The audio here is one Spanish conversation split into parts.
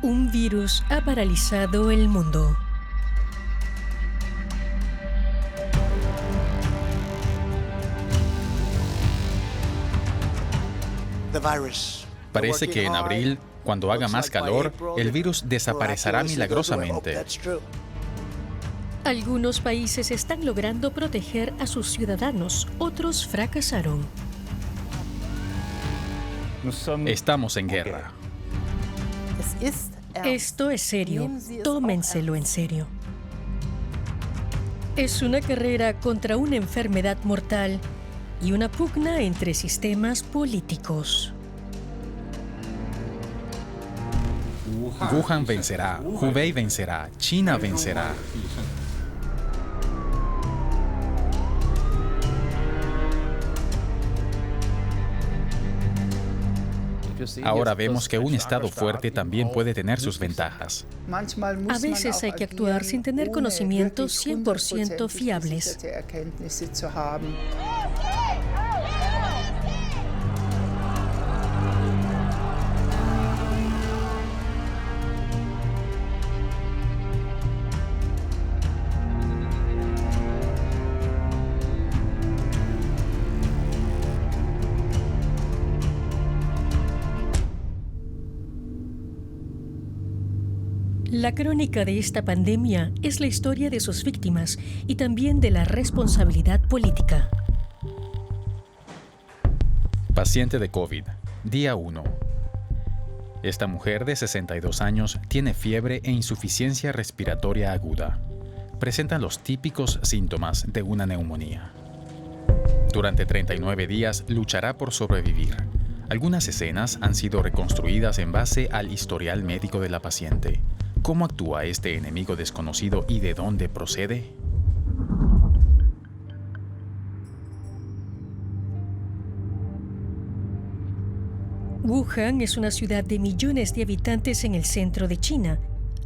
Un virus ha paralizado el mundo. Parece que en abril, cuando haga más calor, el virus desaparecerá milagrosamente. Algunos países están logrando proteger a sus ciudadanos, otros fracasaron. Estamos en guerra. Esto es serio, tómenselo en serio. Es una carrera contra una enfermedad mortal y una pugna entre sistemas políticos. Wuhan vencerá, Hubei vencerá, China vencerá. Ahora vemos que un Estado fuerte también puede tener sus ventajas. A veces hay que actuar sin tener conocimientos 100% fiables. La crónica de esta pandemia es la historia de sus víctimas y también de la responsabilidad política. Paciente de COVID, día 1. Esta mujer de 62 años tiene fiebre e insuficiencia respiratoria aguda. Presenta los típicos síntomas de una neumonía. Durante 39 días luchará por sobrevivir. Algunas escenas han sido reconstruidas en base al historial médico de la paciente. ¿Cómo actúa este enemigo desconocido y de dónde procede? Wuhan es una ciudad de millones de habitantes en el centro de China.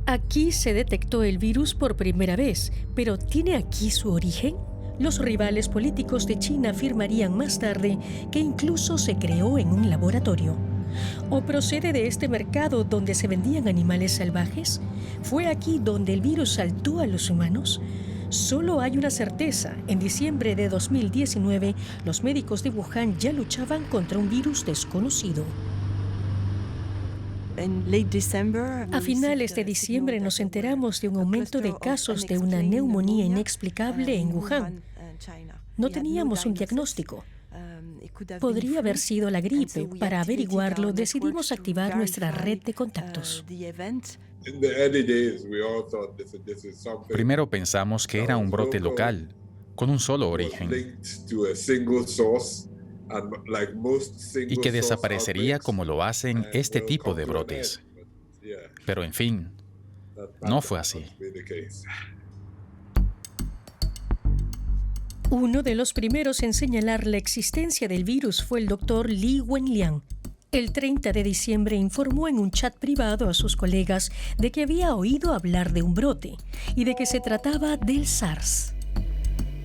Aquí se detectó el virus por primera vez, pero ¿tiene aquí su origen? Los rivales políticos de China afirmarían más tarde que incluso se creó en un laboratorio. ¿O procede de este mercado donde se vendían animales salvajes? ¿Fue aquí donde el virus saltó a los humanos? Solo hay una certeza. En diciembre de 2019, los médicos de Wuhan ya luchaban contra un virus desconocido. A finales de diciembre nos enteramos de un aumento de casos de una neumonía inexplicable en Wuhan. No teníamos un diagnóstico. Podría haber sido la gripe. Para averiguarlo, decidimos activar nuestra red de contactos. Primero pensamos que era un brote local, con un solo origen, y que desaparecería como lo hacen este tipo de brotes. Pero en fin, no fue así. Uno de los primeros en señalar la existencia del virus fue el doctor Li Wenliang. El 30 de diciembre informó en un chat privado a sus colegas de que había oído hablar de un brote y de que se trataba del SARS.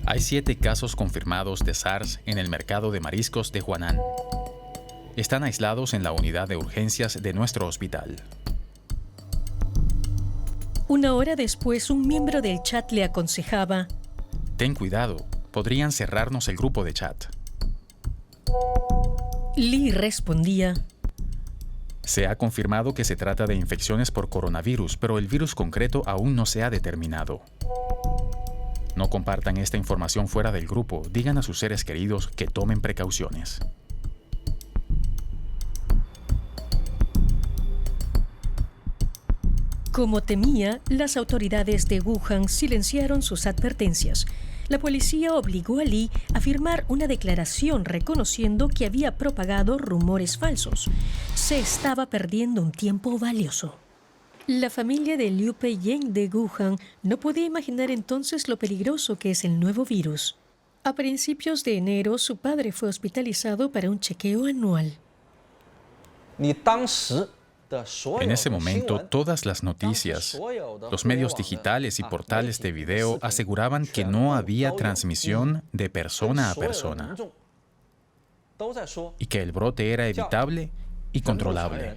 Hay 7 casos confirmados de SARS en el mercado de mariscos de Huanan. Están aislados en la unidad de urgencias de nuestro hospital. Una hora después, un miembro del chat le aconsejaba: ten cuidado, podrían cerrarnos el grupo de chat. Li respondía: se ha confirmado que se trata de infecciones por coronavirus, pero el virus concreto aún no se ha determinado. No compartan esta información fuera del grupo. Digan a sus seres queridos que tomen precauciones. Como temía, las autoridades de Wuhan silenciaron sus advertencias. La policía obligó a Li a firmar una declaración reconociendo que había propagado rumores falsos. Se estaba perdiendo un tiempo valioso. La familia de Liu Peiying de Wuhan no podía imaginar entonces lo peligroso que es el nuevo virus. A principios de enero, su padre fue hospitalizado para un chequeo anual. En ese momento, todas las noticias, los medios digitales y portales de video aseguraban que no había transmisión de persona a persona y que el brote era evitable y controlable.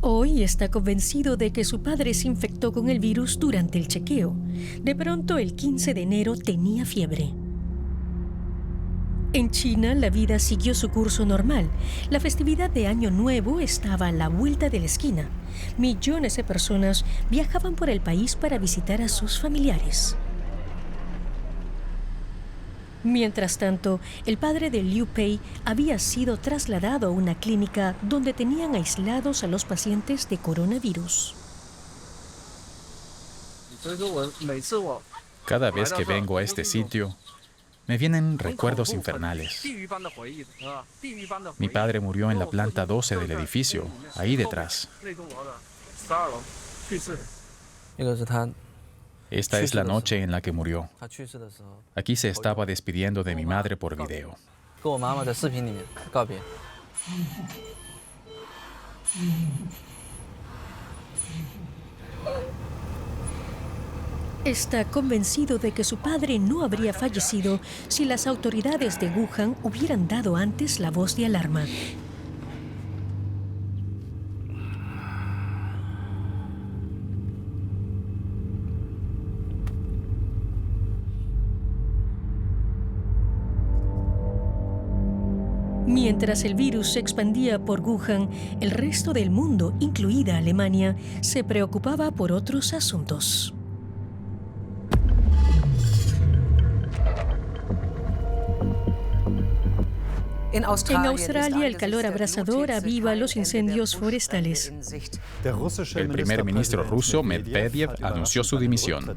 Hoy está convencido de que su padre se infectó con el virus durante el chequeo. De pronto, el 15 de enero tenía fiebre. En China, la vida siguió su curso normal. La festividad de Año Nuevo estaba a la vuelta de la esquina. Millones de personas viajaban por el país para visitar a sus familiares. Mientras tanto, el padre de Liu Pei había sido trasladado a una clínica donde tenían aislados a los pacientes de coronavirus. Cada vez que vengo a este sitio, me vienen recuerdos infernales. Mi padre murió en la planta 12 del edificio, ahí detrás. Esta es la noche en la que murió. Aquí se estaba despidiendo de mi madre por video. Está convencido de que su padre no habría fallecido si las autoridades de Wuhan hubieran dado antes la voz de alarma. Mientras el virus se expandía por Wuhan, el resto del mundo, incluida Alemania, se preocupaba por otros asuntos. En Australia, el calor abrasador aviva los incendios forestales. El primer ministro ruso, Medvedev, anunció su dimisión.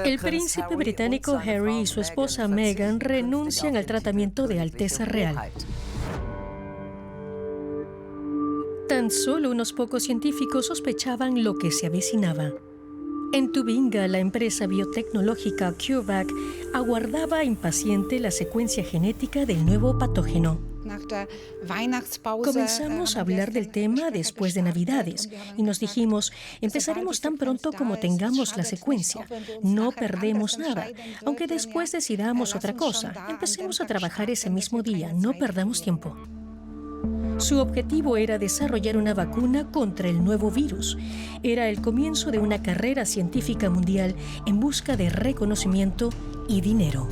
El príncipe británico Harry y su esposa Meghan renuncian al tratamiento de Alteza Real. Tan solo unos pocos científicos sospechaban lo que se avecinaba. En Tubinga, la empresa biotecnológica CureVac aguardaba impaciente la secuencia genética del nuevo patógeno. Comenzamos a hablar del tema después de Navidades y nos dijimos, empezaremos tan pronto como tengamos la secuencia. No perdemos nada, aunque después decidamos otra cosa. Empecemos a trabajar ese mismo día, no perdamos tiempo. Su objetivo era desarrollar una vacuna contra el nuevo virus. Era el comienzo de una carrera científica mundial en busca de reconocimiento y dinero.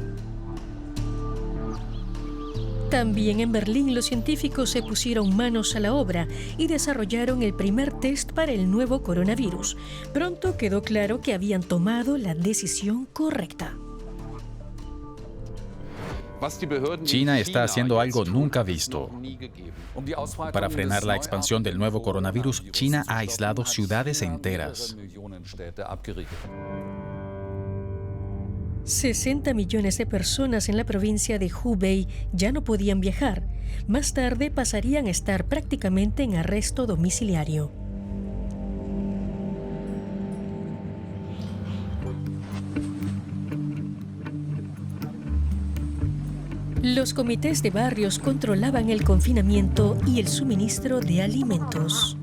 También en Berlín los científicos se pusieron manos a la obra y desarrollaron el primer test para el nuevo coronavirus. Pronto quedó claro que habían tomado la decisión correcta. China está haciendo algo nunca visto. Para frenar la expansión del nuevo coronavirus, China ha aislado ciudades enteras. 60 millones de personas en la provincia de Hubei ya no podían viajar. Más tarde pasarían a estar prácticamente en arresto domiciliario. Los comités de barrios controlaban el confinamiento y el suministro de alimentos.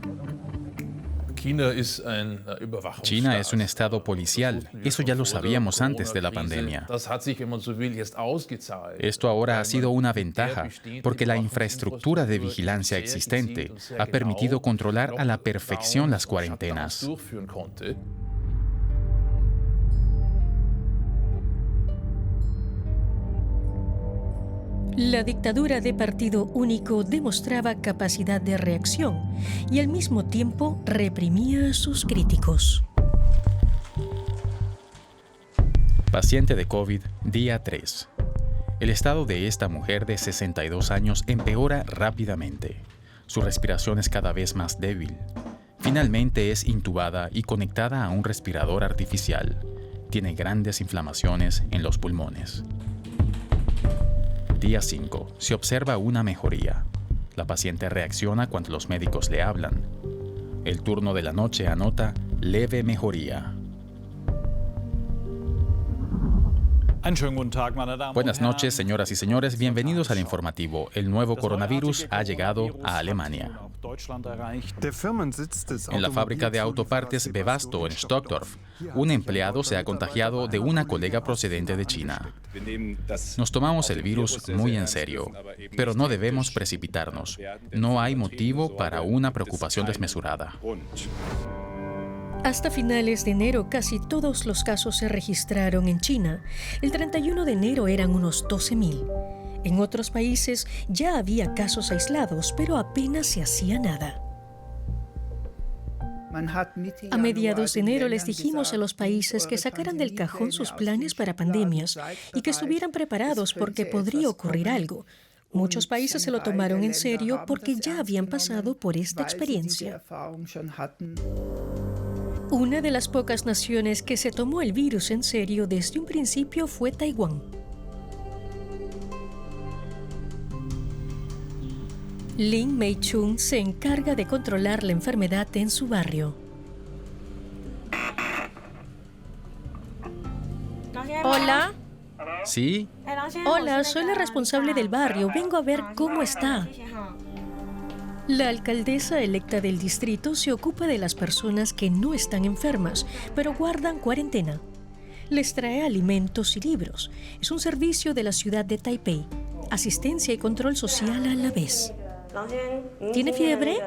China es un estado policial. Eso ya lo sabíamos antes de la pandemia. Esto ahora ha sido una ventaja, porque la infraestructura de vigilancia existente ha permitido controlar a la perfección las cuarentenas. La dictadura de partido único demostraba capacidad de reacción y al mismo tiempo reprimía a sus críticos. Paciente de COVID, día 3. El estado de esta mujer de 62 años empeora rápidamente. Su respiración es cada vez más débil. Finalmente es intubada y conectada a un respirador artificial. Tiene grandes inflamaciones en los pulmones. Día 5. Se observa una mejoría. La paciente reacciona cuando los médicos le hablan. El turno de la noche anota leve mejoría. Buenas noches, señoras y señores. Bienvenidos al informativo. El nuevo coronavirus ha llegado a Alemania. En la fábrica de autopartes Webasto en Stockdorf, un empleado se ha contagiado de una colega procedente de China. Nos tomamos el virus muy en serio, pero no debemos precipitarnos. No hay motivo para una preocupación desmesurada. Hasta finales de enero, casi todos los casos se registraron en China. El 31 de enero eran unos 12,000. En otros países ya había casos aislados, pero apenas se hacía nada. A mediados de enero les dijimos a los países que sacaran del cajón sus planes para pandemias y que estuvieran preparados porque podría ocurrir algo. Muchos países se lo tomaron en serio porque ya habían pasado por esta experiencia. Una de las pocas naciones que se tomó el virus en serio desde un principio fue Taiwán. Lin Mei-chun se encarga de controlar la enfermedad en su barrio. Hola. ¿Sí? Hola, soy la responsable del barrio. Vengo a ver cómo está. La alcaldesa electa del distrito se ocupa de las personas que no están enfermas, pero guardan cuarentena. Les trae alimentos y libros. Es un servicio de la ciudad de Taipei. Asistencia y control social a la vez. ¿Tiene fiebre?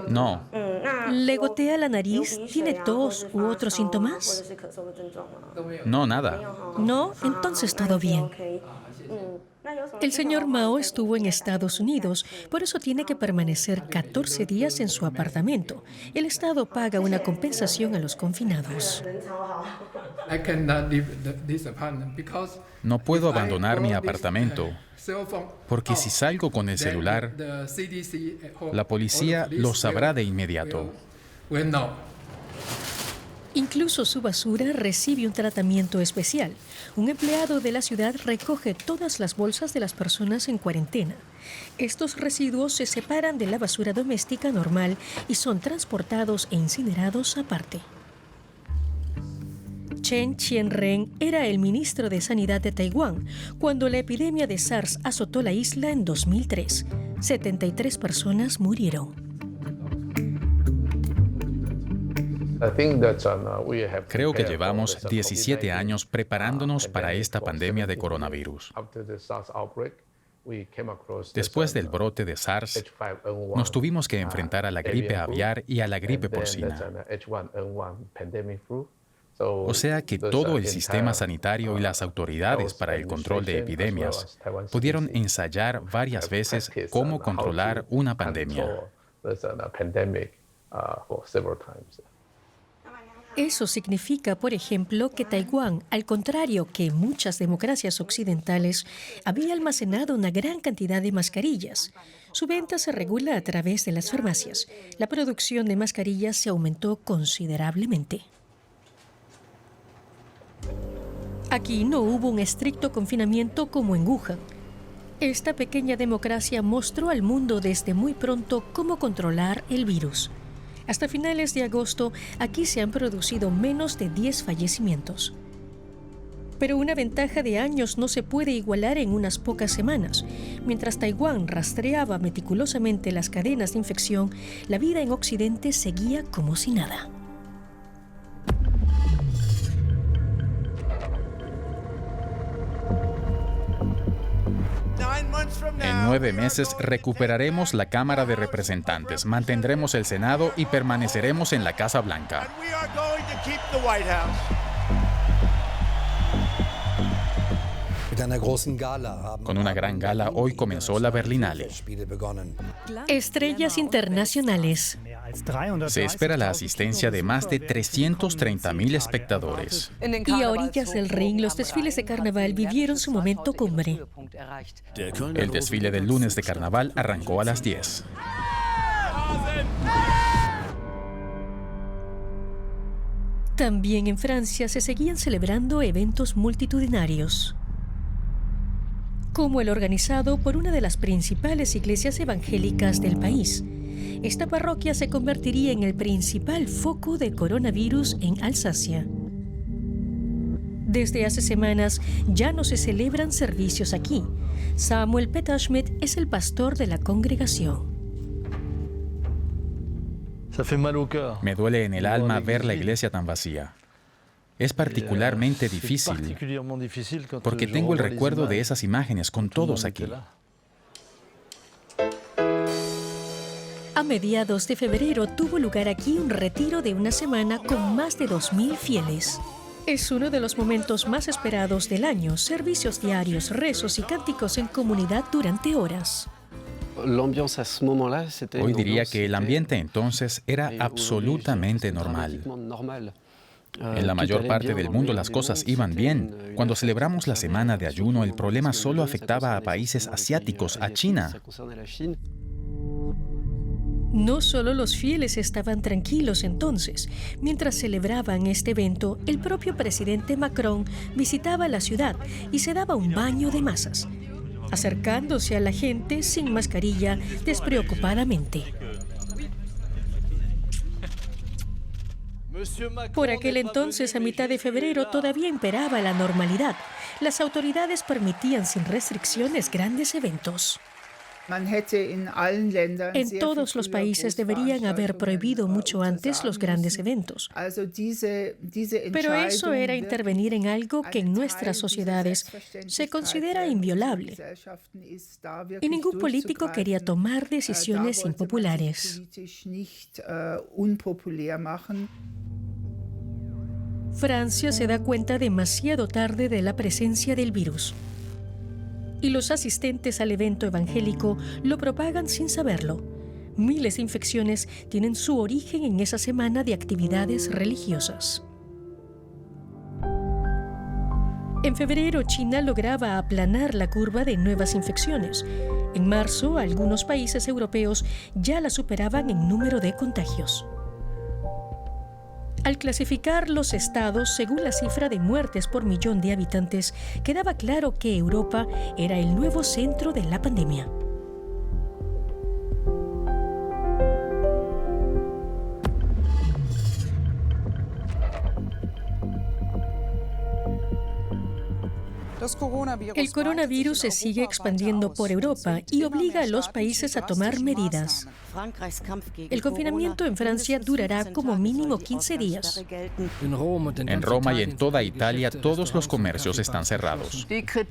No. ¿Le gotea la nariz? ¿Tiene tos u otros síntomas? No, nada. No, entonces todo bien. El señor Mao estuvo en Estados Unidos, por eso tiene que permanecer 14 días en su apartamento. El Estado paga una compensación a los confinados. No puedo abandonar mi apartamento, porque si salgo con el celular, la policía lo sabrá de inmediato. Incluso su basura recibe un tratamiento especial. Un empleado de la ciudad recoge todas las bolsas de las personas en cuarentena. Estos residuos se separan de la basura doméstica normal y son transportados e incinerados aparte. Chen Chien-ren era el ministro de Sanidad de Taiwán cuando la epidemia de SARS azotó la isla en 2003. 73 personas murieron. Creo que llevamos 17 años preparándonos para esta pandemia de coronavirus. Después del brote de SARS, nos tuvimos que enfrentar a la gripe aviar y a la gripe porcina. O sea que todo el sistema sanitario y las autoridades para el control de epidemias pudieron ensayar varias veces cómo controlar una pandemia. Eso significa, por ejemplo, que Taiwán, al contrario que muchas democracias occidentales, había almacenado una gran cantidad de mascarillas. Su venta se regula a través de las farmacias. La producción de mascarillas se aumentó considerablemente. Aquí no hubo un estricto confinamiento como en Wuhan. Esta pequeña democracia mostró al mundo desde muy pronto cómo controlar el virus. Hasta finales de agosto, aquí se han producido menos de 10 fallecimientos. Pero una ventaja de años no se puede igualar en unas pocas semanas. Mientras Taiwán rastreaba meticulosamente las cadenas de infección, la vida en Occidente seguía como si nada. En 9 meses recuperaremos la Cámara de Representantes, mantendremos el Senado y permaneceremos en la Casa Blanca. Con una gran gala, hoy comenzó la Berlinale. Estrellas internacionales. Se espera la asistencia de más de 330,000 espectadores. Y a orillas del ring, los desfiles de carnaval vivieron su momento cumbre. El desfile del lunes de carnaval arrancó a las 10. También en Francia se seguían celebrando eventos multitudinarios, como el organizado por una de las principales iglesias evangélicas del país. Esta parroquia se convertiría en el principal foco de coronavirus en Alsacia. Desde hace semanas ya no se celebran servicios aquí. Samuel Petterschmidt es el pastor de la congregación. Me duele en el alma ver la iglesia tan vacía. Es particularmente difícil porque tengo el recuerdo de esas imágenes con todos aquí. A mediados de febrero tuvo lugar aquí un retiro de una semana con más de 2.000 fieles. Es uno de los momentos más esperados del año, servicios diarios, rezos y cánticos en comunidad durante horas. Hoy diría que el ambiente entonces era absolutamente normal. En la mayor parte del mundo las cosas iban bien. Cuando celebramos la semana de ayuno, el problema solo afectaba a países asiáticos, a China. No solo los fieles estaban tranquilos entonces. Mientras celebraban este evento, el propio presidente Macron visitaba la ciudad y se daba un baño de masas, acercándose a la gente sin mascarilla, despreocupadamente. Por aquel entonces, a mitad de febrero, todavía imperaba la normalidad. Las autoridades permitían sin restricciones grandes eventos. En todos los países deberían haber prohibido mucho antes los grandes eventos. Pero eso era intervenir en algo que en nuestras sociedades se considera inviolable. Y ningún político quería tomar decisiones impopulares. Francia se da cuenta demasiado tarde de la presencia del virus. Y los asistentes al evento evangélico lo propagan sin saberlo. Miles de infecciones tienen su origen en esa semana de actividades religiosas. En febrero, China lograba aplanar la curva de nuevas infecciones. En marzo, algunos países europeos ya la superaban en número de contagios. Al clasificar los estados según la cifra de muertes por millón de habitantes, quedaba claro que Europa era el nuevo centro de la pandemia. El coronavirus se sigue expandiendo por Europa y obliga a los países a tomar medidas. El confinamiento en Francia durará como mínimo 15 días. En Roma y en toda Italia todos los comercios están cerrados.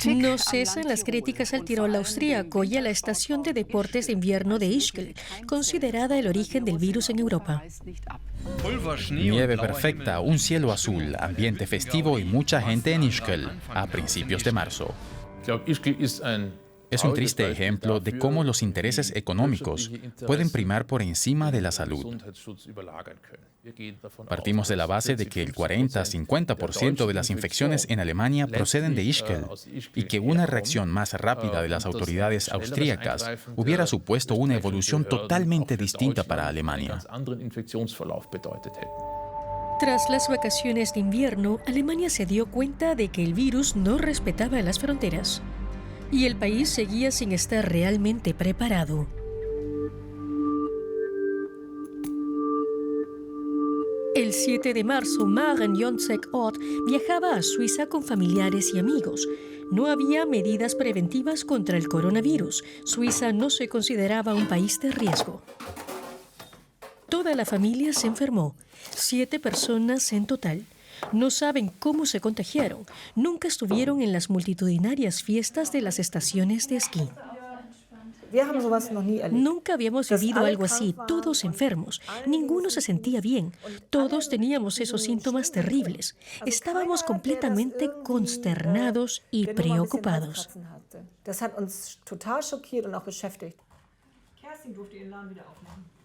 No cesan las críticas al Tirol austríaco y a la estación de deportes de invierno de Ischgl, considerada el origen del virus en Europa. Nieve perfecta, un cielo azul, ambiente festivo y mucha gente en Ischgl a principios de marzo. Es un triste ejemplo de cómo los intereses económicos pueden primar por encima de la salud. Partimos de la base de que el 40-50% de las infecciones en Alemania proceden de Ischgl y que una reacción más rápida de las autoridades austríacas hubiera supuesto una evolución totalmente distinta para Alemania. Tras las vacaciones de invierno, Alemania se dio cuenta de que el virus no respetaba las fronteras y el país seguía sin estar realmente preparado. El 7 de marzo, Maren Jonsek-Ott viajaba a Suiza con familiares y amigos. No había medidas preventivas contra el coronavirus. Suiza no se consideraba un país de riesgo. Toda la familia se enfermó, 7 personas en total. No saben cómo se contagiaron. Nunca estuvieron en las multitudinarias fiestas de las estaciones de esquí. Nunca habíamos vivido algo así, todos enfermos. Ninguno se sentía bien. Todos teníamos esos síntomas terribles. Estábamos completamente consternados y preocupados.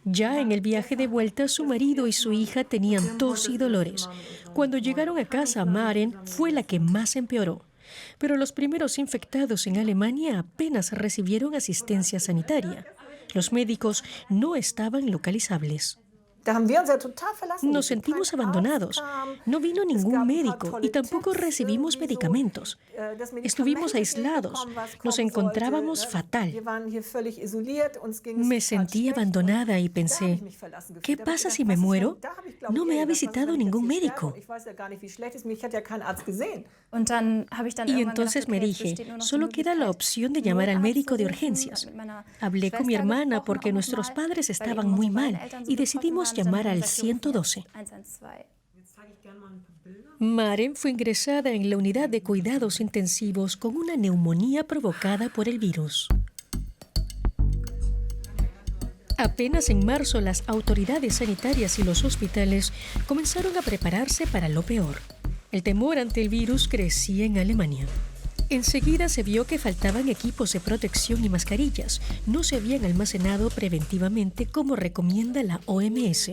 Ya en el viaje de vuelta, su marido y su hija tenían tos y dolores. Cuando llegaron a casa, Maren fue la que más empeoró. Pero los primeros infectados en Alemania apenas recibieron asistencia sanitaria. Los médicos no estaban localizables. Nos sentimos abandonados. No vino ningún médico y tampoco recibimos medicamentos. Estuvimos aislados. Nos encontrábamos fatal. Me sentí abandonada y pensé, ¿qué pasa si me muero? No me ha visitado ningún médico. Y entonces me dije, solo queda la opción de llamar al médico de urgencias. Hablé con mi hermana porque nuestros padres estaban muy mal y decidimos llamar al 112. Maren fue ingresada en la unidad de cuidados intensivos con una neumonía provocada por el virus. Apenas en marzo, las autoridades sanitarias y los hospitales comenzaron a prepararse para lo peor. El temor ante el virus crecía en Alemania. Enseguida se vio que faltaban equipos de protección y mascarillas. No se habían almacenado preventivamente como recomienda la OMS.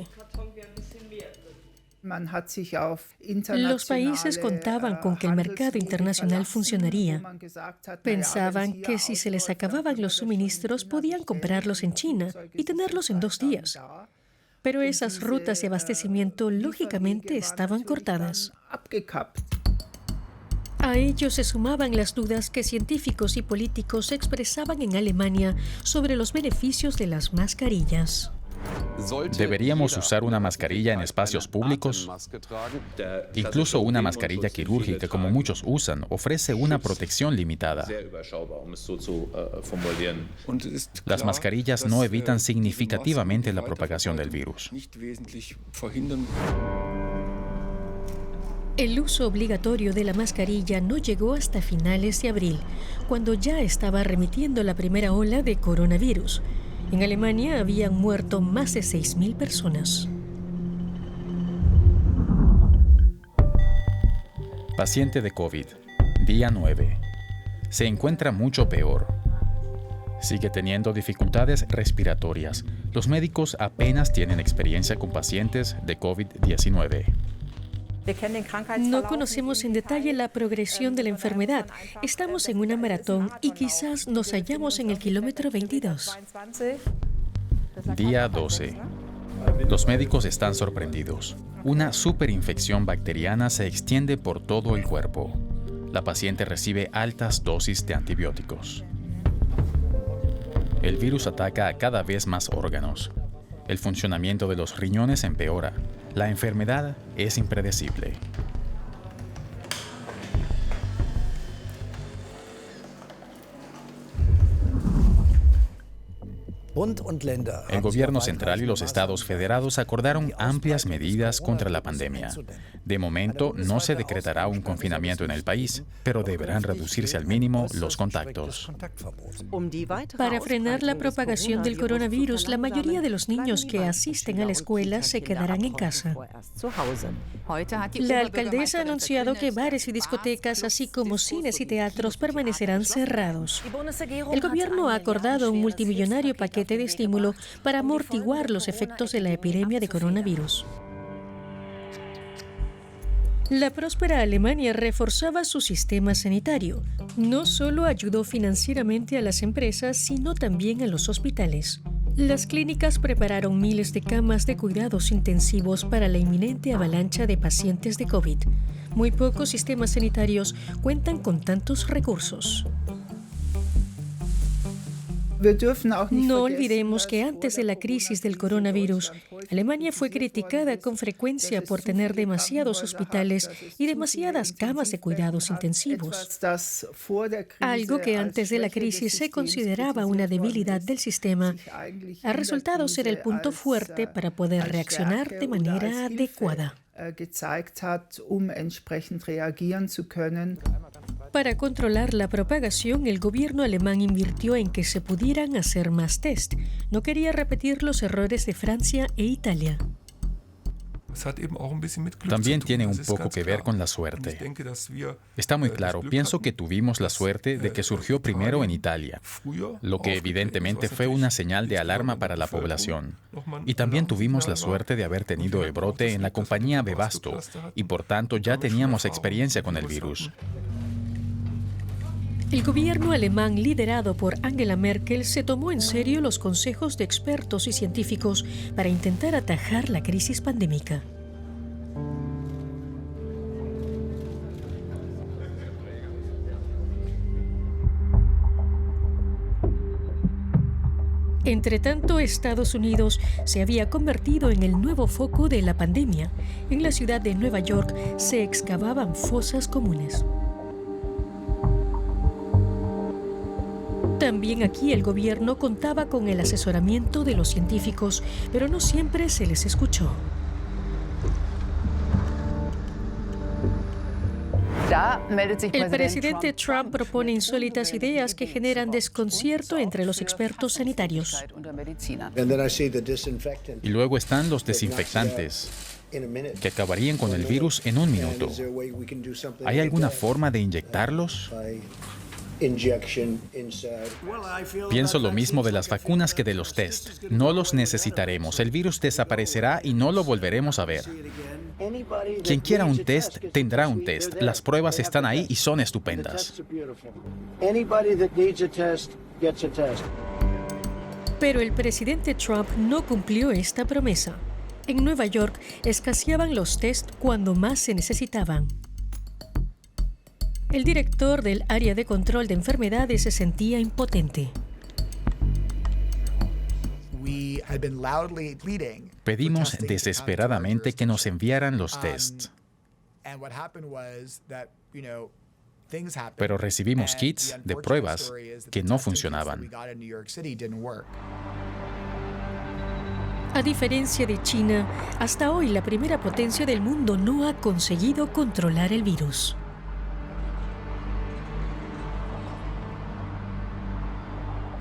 Los países contaban con que el mercado internacional funcionaría. Pensaban que si se les acababan los suministros podían comprarlos en China y tenerlos en 2 días. Pero esas rutas de abastecimiento lógicamente estaban cortadas. A ello se sumaban las dudas que científicos y políticos expresaban en Alemania sobre los beneficios de las mascarillas. ¿Deberíamos usar una mascarilla en espacios públicos? Incluso una mascarilla quirúrgica, como muchos usan, ofrece una protección limitada. Las mascarillas no evitan significativamente la propagación del virus. El uso obligatorio de la mascarilla no llegó hasta finales de abril, cuando ya estaba remitiendo la primera ola de coronavirus. En Alemania habían muerto más de 6.000 personas. Paciente de COVID, día 9. Se encuentra mucho peor. Sigue teniendo dificultades respiratorias. Los médicos apenas tienen experiencia con pacientes de COVID-19. No conocemos en detalle la progresión de la enfermedad. Estamos en una maratón y quizás nos hallamos en el kilómetro 22. Día 12. Los médicos están sorprendidos. Una superinfección bacteriana se extiende por todo el cuerpo. La paciente recibe altas dosis de antibióticos. El virus ataca a cada vez más órganos. El funcionamiento de los riñones empeora. La enfermedad es impredecible. El gobierno central y los estados federados acordaron amplias medidas contra la pandemia. De momento, no se decretará un confinamiento en el país, pero deberán reducirse al mínimo los contactos. Para frenar la propagación del coronavirus, la mayoría de los niños que asisten a la escuela se quedarán en casa. La alcaldesa ha anunciado que bares y discotecas, así como cines y teatros, permanecerán cerrados. El gobierno ha acordado un multimillonario paquete de estímulo para amortiguar los efectos de la epidemia de coronavirus. La próspera Alemania reforzaba su sistema sanitario. No solo ayudó financieramente a las empresas, sino también a los hospitales. Las clínicas prepararon miles de camas de cuidados intensivos para la inminente avalancha de pacientes de COVID. Muy pocos sistemas sanitarios cuentan con tantos recursos. No olvidemos que antes de la crisis del coronavirus, Alemania fue criticada con frecuencia por tener demasiados hospitales y demasiadas camas de cuidados intensivos. Algo que antes de la crisis se consideraba una debilidad del sistema, ha resultado ser el punto fuerte para poder reaccionar de manera adecuada. Para controlar la propagación, el gobierno alemán invirtió en que se pudieran hacer más test. No quería repetir los errores de Francia e Italia. También tiene un poco que ver con la suerte. Está muy claro, pienso que tuvimos la suerte de que surgió primero en Italia, lo que evidentemente fue una señal de alarma para la población. Y también tuvimos la suerte de haber tenido el brote en la compañía Webasto, y por tanto ya teníamos experiencia con el virus. El gobierno alemán liderado por Angela Merkel se tomó en serio los consejos de expertos y científicos para intentar atajar la crisis pandémica. Entretanto, Estados Unidos se había convertido en el nuevo foco de la pandemia. En la ciudad de Nueva York se excavaban fosas comunes. También aquí el gobierno contaba con el asesoramiento de los científicos, pero no siempre se les escuchó. El presidente Trump propone insólitas ideas que generan desconcierto entre los expertos sanitarios. Y luego están los desinfectantes, que acabarían con el virus en un minuto. ¿Hay alguna forma de inyectarlos? Pienso lo mismo de las vacunas que de los test. No los necesitaremos. El virus desaparecerá y no lo volveremos a ver. Quien quiera un test, tendrá un test. Las pruebas están ahí y son estupendas. Pero el presidente Trump no cumplió esta promesa. En Nueva York escaseaban los test cuando más se necesitaban. El director del área de control de enfermedades se sentía impotente. Pedimos desesperadamente que nos enviaran los tests. Pero recibimos kits de pruebas que no funcionaban. A diferencia de China, hasta hoy la primera potencia del mundo no ha conseguido controlar el virus.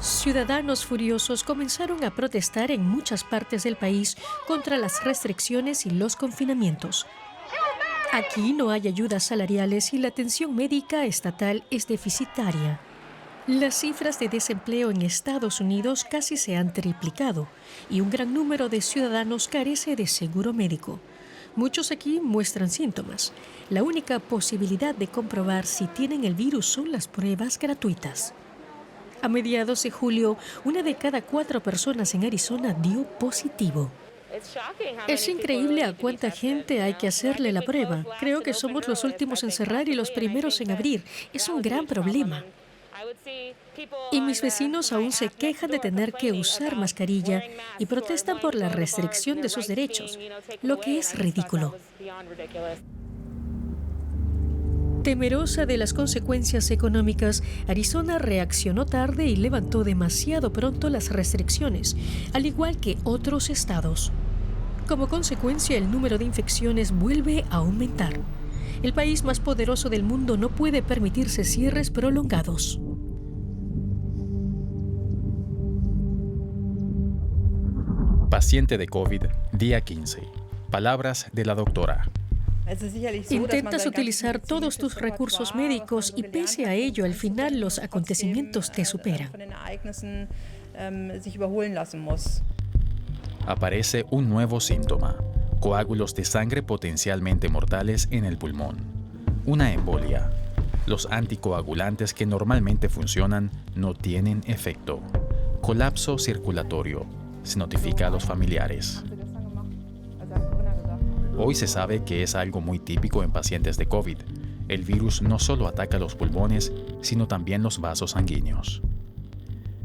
Ciudadanos furiosos comenzaron a protestar en muchas partes del país contra las restricciones y los confinamientos. Aquí no hay ayudas salariales y la atención médica estatal es deficitaria. Las cifras de desempleo en Estados Unidos casi se han triplicado y un gran número de ciudadanos carece de seguro médico. Muchos aquí muestran síntomas. La única posibilidad de comprobar si tienen el virus son las pruebas gratuitas. A mediados de julio, 1 de cada 4 personas en Arizona dio positivo. Es increíble a cuánta gente hay que hacerle la prueba. Creo que somos los últimos en cerrar y los primeros en abrir. Es un gran problema. Y mis vecinos aún se quejan de tener que usar mascarilla y protestan por la restricción de sus derechos, lo que es ridículo. Temerosa de las consecuencias económicas, Arizona reaccionó tarde y levantó demasiado pronto las restricciones, al igual que otros estados. Como consecuencia, el número de infecciones vuelve a aumentar. El país más poderoso del mundo no puede permitirse cierres prolongados. Paciente de COVID, día 15. Palabras de la doctora. Intentas utilizar todos tus recursos médicos y pese a ello, al final los acontecimientos te superan. Aparece un nuevo síntoma: coágulos de sangre potencialmente mortales en el pulmón. Una embolia. Los anticoagulantes que normalmente funcionan no tienen efecto. Colapso circulatorio. Se notifica a los familiares. Hoy se sabe que es algo muy típico en pacientes de COVID. El virus no solo ataca los pulmones, sino también los vasos sanguíneos.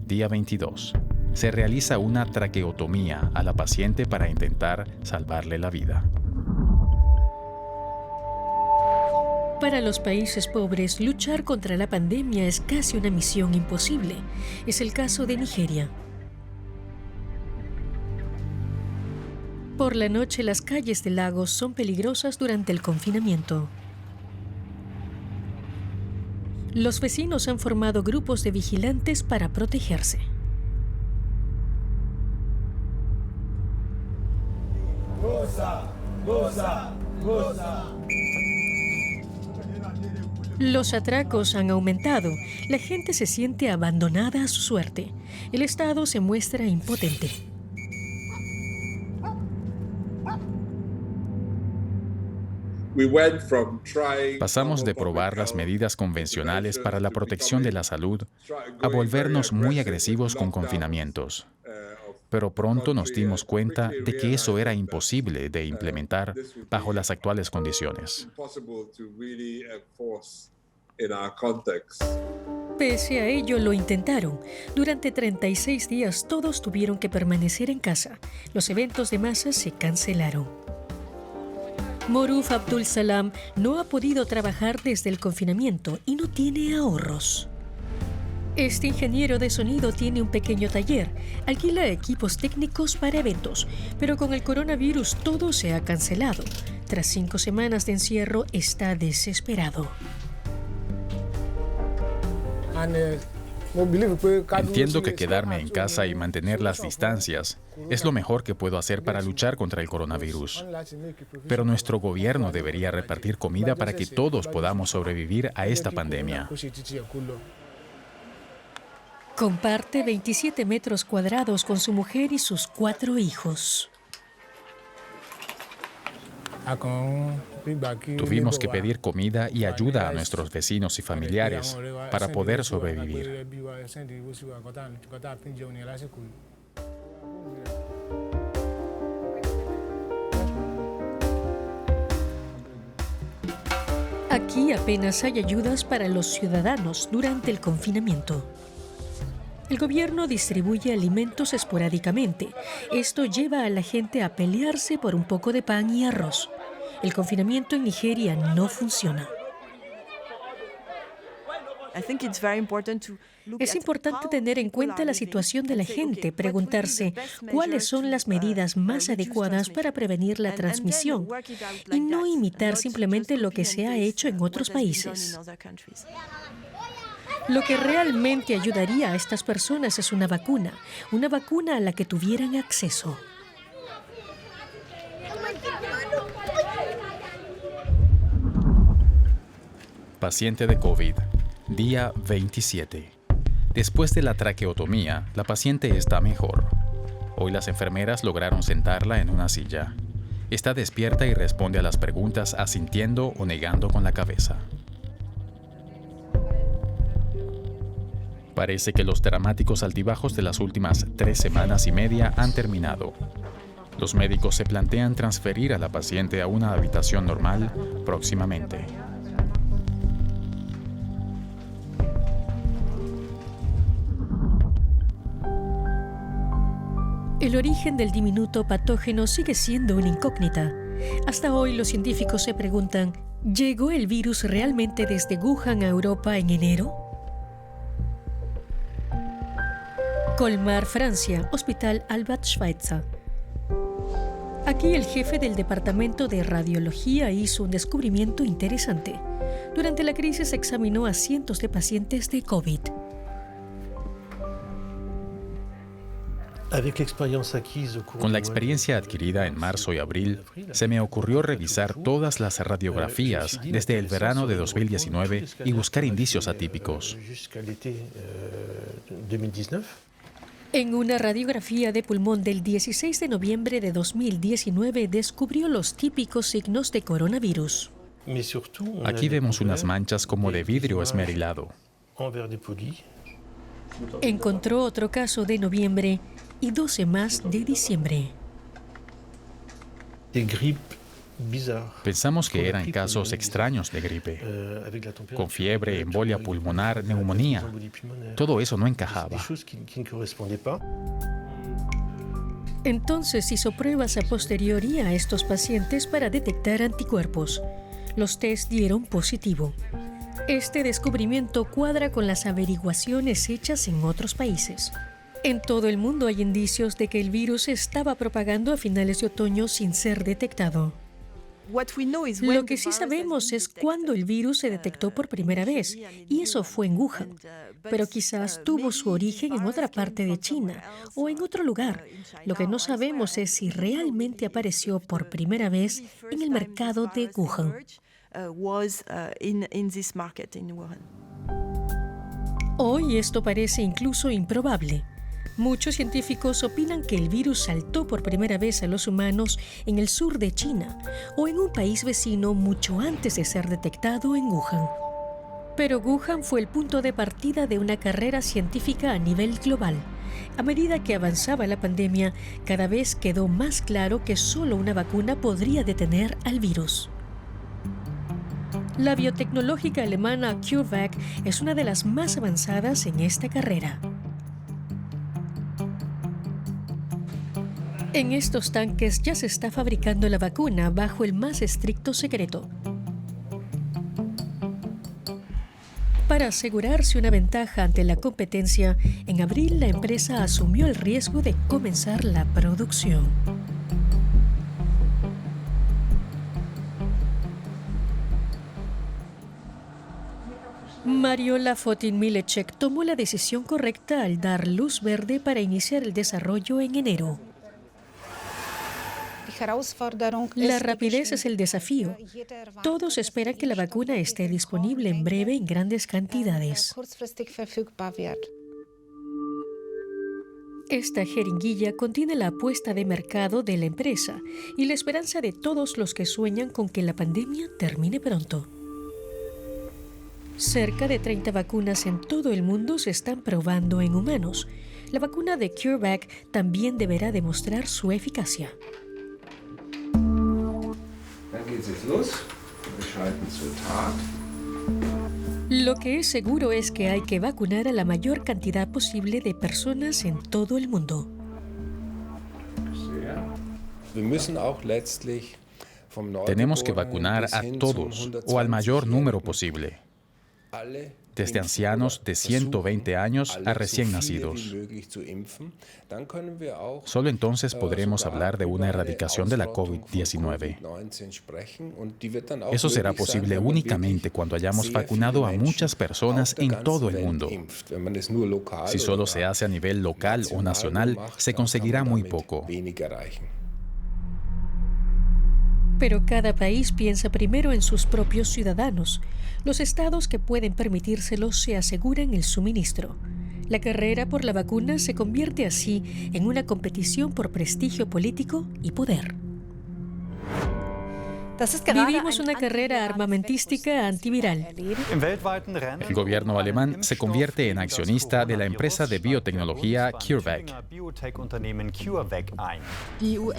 Día 22. Se realiza una traqueotomía a la paciente para intentar salvarle la vida. Para los países pobres, luchar contra la pandemia es casi una misión imposible. Es el caso de Nigeria. Por la noche, las calles de Lagos son peligrosas durante el confinamiento. Los vecinos han formado grupos de vigilantes para protegerse. Los atracos han aumentado. La gente se siente abandonada a su suerte. El Estado se muestra impotente. Pasamos de probar las medidas convencionales para la protección de la salud a volvernos muy agresivos con confinamientos. Pero pronto nos dimos cuenta de que eso era imposible de implementar bajo las actuales condiciones. Pese a ello, lo intentaron. Durante 36 días todos tuvieron que permanecer en casa. Los eventos de masa se cancelaron. Moruf Abdul Salam no ha podido trabajar desde el confinamiento y no tiene ahorros. Este ingeniero de sonido tiene un pequeño taller, alquila equipos técnicos para eventos, pero con el coronavirus todo se ha cancelado. Tras 5 semanas de encierro, está desesperado. Entiendo que quedarme en casa y mantener las distancias es lo mejor que puedo hacer para luchar contra el coronavirus. Pero nuestro gobierno debería repartir comida para que todos podamos sobrevivir a esta pandemia. Comparte 27 metros cuadrados con su mujer y sus 4 hijos. Tuvimos que pedir comida y ayuda a nuestros vecinos y familiares para poder sobrevivir. Aquí apenas hay ayudas para los ciudadanos durante el confinamiento. El gobierno distribuye alimentos esporádicamente. Esto lleva a la gente a pelearse por un poco de pan y arroz. El confinamiento en Nigeria no funciona. Es importante tener en cuenta la situación de la gente, preguntarse cuáles son las medidas más adecuadas para prevenir la transmisión y no imitar simplemente lo que se ha hecho en otros países. Lo que realmente ayudaría a estas personas es una vacuna a la que tuvieran acceso. Paciente de COVID, día 27. Después de la traqueotomía, la paciente está mejor. Hoy las enfermeras lograron sentarla en una silla. Está despierta y responde a las preguntas asintiendo o negando con la cabeza. Parece que los dramáticos altibajos de las últimas 3 semanas y media han terminado. Los médicos se plantean transferir a la paciente a una habitación normal próximamente. El origen del diminuto patógeno sigue siendo una incógnita. Hasta hoy los científicos se preguntan, ¿llegó el virus realmente desde Wuhan a Europa en enero? Colmar, Francia, Hospital Albert Schweitzer. Aquí el jefe del departamento de radiología hizo un descubrimiento interesante. Durante la crisis examinó a cientos de pacientes de COVID. Con la experiencia adquirida en marzo y abril, se me ocurrió revisar todas las radiografías desde el verano de 2019 y buscar indicios atípicos. En una radiografía de pulmón del 16 de noviembre de 2019 descubrió los típicos signos de coronavirus. Aquí vemos unas manchas como de vidrio esmerilado. Encontró otro caso de noviembre y 12 más de diciembre. Pensamos que eran casos extraños de gripe, con fiebre, embolia pulmonar, neumonía. Todo eso no encajaba. Entonces hizo pruebas a posteriori a estos pacientes para detectar anticuerpos. Los test dieron positivo. Este descubrimiento cuadra con las averiguaciones hechas en otros países. En todo el mundo hay indicios de que el virus se estaba propagando a finales de otoño sin ser detectado. Lo que sí sabemos es cuándo el virus se detectó por primera vez, y eso fue en Wuhan. Pero quizás tuvo su origen en otra parte de China o en otro lugar. Lo que no sabemos es si realmente apareció por primera vez en el mercado de Wuhan. Hoy esto parece incluso improbable. Muchos científicos opinan que el virus saltó por primera vez a los humanos en el sur de China o en un país vecino mucho antes de ser detectado en Wuhan. Pero Wuhan fue el punto de partida de una carrera científica a nivel global. A medida que avanzaba la pandemia, cada vez quedó más claro que solo una vacuna podría detener al virus. La biotecnológica alemana CureVac es una de las más avanzadas en esta carrera. En estos tanques ya se está fabricando la vacuna bajo el más estricto secreto. Para asegurarse una ventaja ante la competencia, en abril la empresa asumió el riesgo de comenzar la producción. Mariola Fotin-Milechek tomó la decisión correcta al dar luz verde para iniciar el desarrollo en enero. La rapidez es el desafío. Todos esperan que la vacuna esté disponible en breve en grandes cantidades. Esta jeringuilla contiene la apuesta de mercado de la empresa y la esperanza de todos los que sueñan con que la pandemia termine pronto. Cerca de 30 vacunas en todo el mundo se están probando en humanos. La vacuna de CureVac también deberá demostrar su eficacia. Lo que es seguro es que hay que vacunar a la mayor cantidad posible de personas en todo el mundo. Tenemos que vacunar a todos o al mayor número posible, desde ancianos de 120 años a recién nacidos. Solo entonces podremos hablar de una erradicación de la COVID-19. Eso será posible únicamente cuando hayamos vacunado a muchas personas en todo el mundo. Si solo se hace a nivel local o nacional, se conseguirá muy poco. Pero cada país piensa primero en sus propios ciudadanos. Los estados que pueden permitírselo se aseguran el suministro. La carrera por la vacuna se convierte así en una competición por prestigio político y poder. Vivimos una carrera armamentística antiviral. El gobierno alemán se convierte en accionista de la empresa de biotecnología CureVac.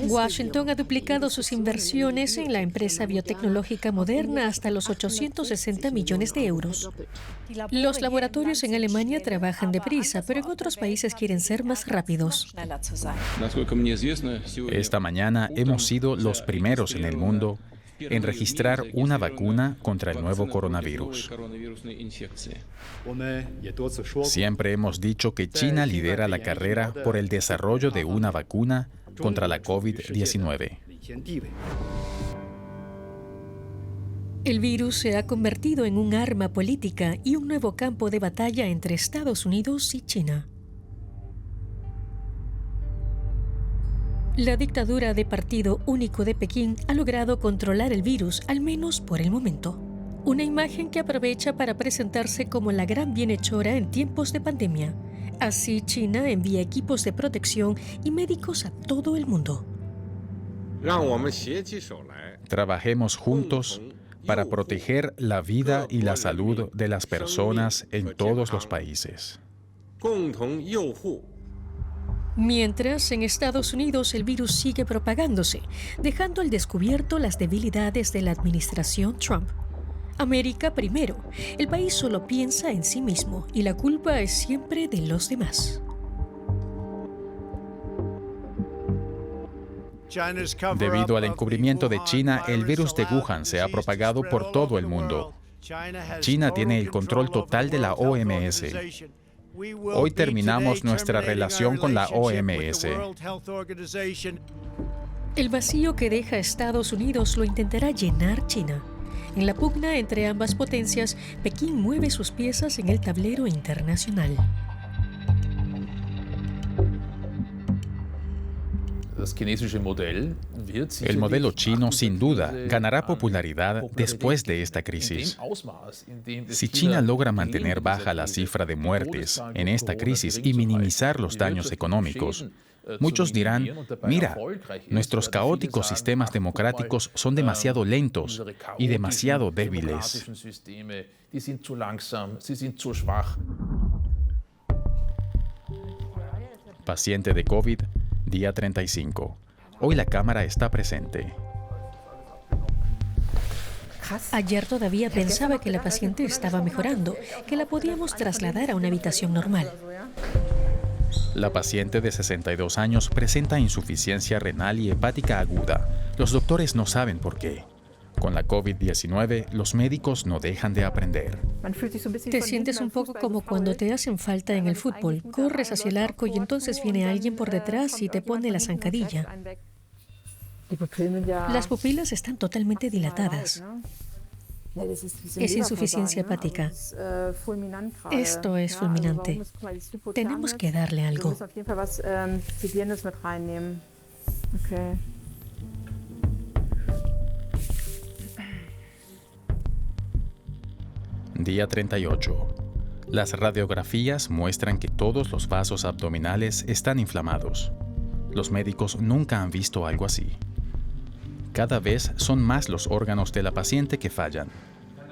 Washington ha duplicado sus inversiones en la empresa biotecnológica Moderna hasta los 860 millones de euros. Los laboratorios en Alemania trabajan deprisa, pero en otros países quieren ser más rápidos. Esta mañana hemos sido los primeros en el mundo en registrar una vacuna contra el nuevo coronavirus. Siempre hemos dicho que China lidera la carrera por el desarrollo de una vacuna contra la COVID-19. El virus se ha convertido en un arma política y un nuevo campo de batalla entre Estados Unidos y China. La dictadura de partido único de Pekín ha logrado controlar el virus, al menos por el momento. Una imagen que aprovecha para presentarse como la gran bienhechora en tiempos de pandemia. Así, China envía equipos de protección y médicos a todo el mundo. Trabajemos juntos para proteger la vida y la salud de las personas en todos los países. Mientras, en Estados Unidos el virus sigue propagándose, dejando al descubierto las debilidades de la administración Trump. América primero. El país solo piensa en sí mismo y la culpa es siempre de los demás. Debido al encubrimiento de China, el virus de Wuhan se ha propagado por todo el mundo. China tiene el control total de la OMS. Hoy terminamos nuestra relación con la OMS. El vacío que deja Estados Unidos lo intentará llenar China. En la pugna entre ambas potencias, Pekín mueve sus piezas en el tablero internacional. El modelo chino, sin duda, ganará popularidad después de esta crisis. Si China logra mantener baja la cifra de muertes en esta crisis y minimizar los daños económicos, muchos dirán, mira, nuestros caóticos sistemas democráticos son demasiado lentos y demasiado débiles. Paciente de COVID, día 35. Hoy la cámara está presente. Ayer todavía pensaba que la paciente estaba mejorando, que la podíamos trasladar a una habitación normal. La paciente de 62 años presenta insuficiencia renal y hepática aguda. Los doctores no saben por qué. Con la COVID-19, los médicos no dejan de aprender. Te sientes un poco como cuando te hacen falta en el fútbol. Corres hacia el arco y entonces viene alguien por detrás y te pone la zancadilla. Las pupilas están totalmente dilatadas. Es insuficiencia hepática. Esto es fulminante. Tenemos que darle algo. Día 38. Las radiografías muestran que todos los vasos abdominales están inflamados. Los médicos nunca han visto algo así. Cada vez son más los órganos de la paciente que fallan.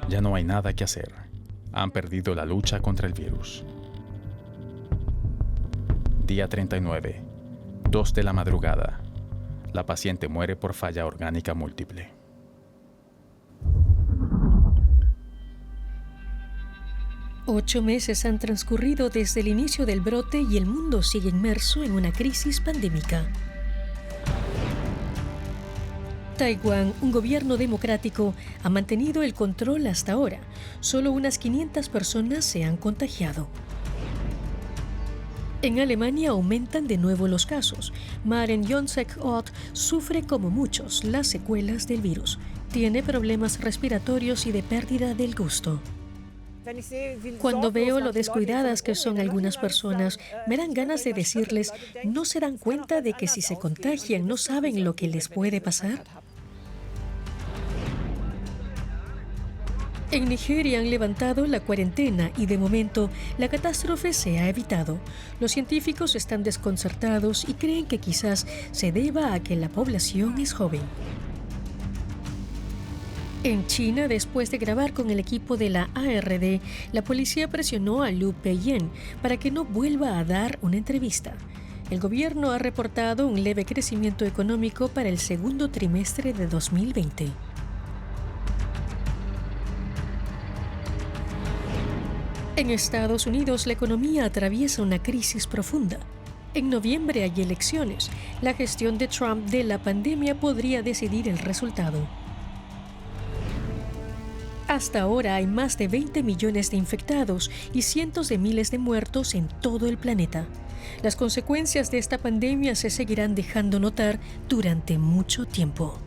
Ya no hay nada que hacer. Han perdido la lucha contra el virus. Día 39. 2 de la madrugada. La paciente muere por falla orgánica múltiple. Ocho meses han transcurrido desde el inicio del brote y el mundo sigue inmerso en una crisis pandémica. Taiwán, un gobierno democrático, ha mantenido el control hasta ahora. Solo unas 500 personas se han contagiado. En Alemania aumentan de nuevo los casos. Maren Jonsek-Ott sufre como muchos las secuelas del virus. Tiene problemas respiratorios y de pérdida del gusto. Cuando veo lo descuidadas que son algunas personas, me dan ganas de decirles, ¿no se dan cuenta de que si se contagian no saben lo que les puede pasar? En Nigeria han levantado la cuarentena y de momento la catástrofe se ha evitado. Los científicos están desconcertados y creen que quizás se deba a que la población es joven. En China, después de grabar con el equipo de la ARD, la policía presionó a Liu Peiyan para que no vuelva a dar una entrevista. El gobierno ha reportado un leve crecimiento económico para el segundo trimestre de 2020. En Estados Unidos, la economía atraviesa una crisis profunda. En noviembre hay elecciones. La gestión de Trump de la pandemia podría decidir el resultado. Hasta ahora hay más de 20 millones de infectados y cientos de miles de muertos en todo el planeta. Las consecuencias de esta pandemia se seguirán dejando notar durante mucho tiempo.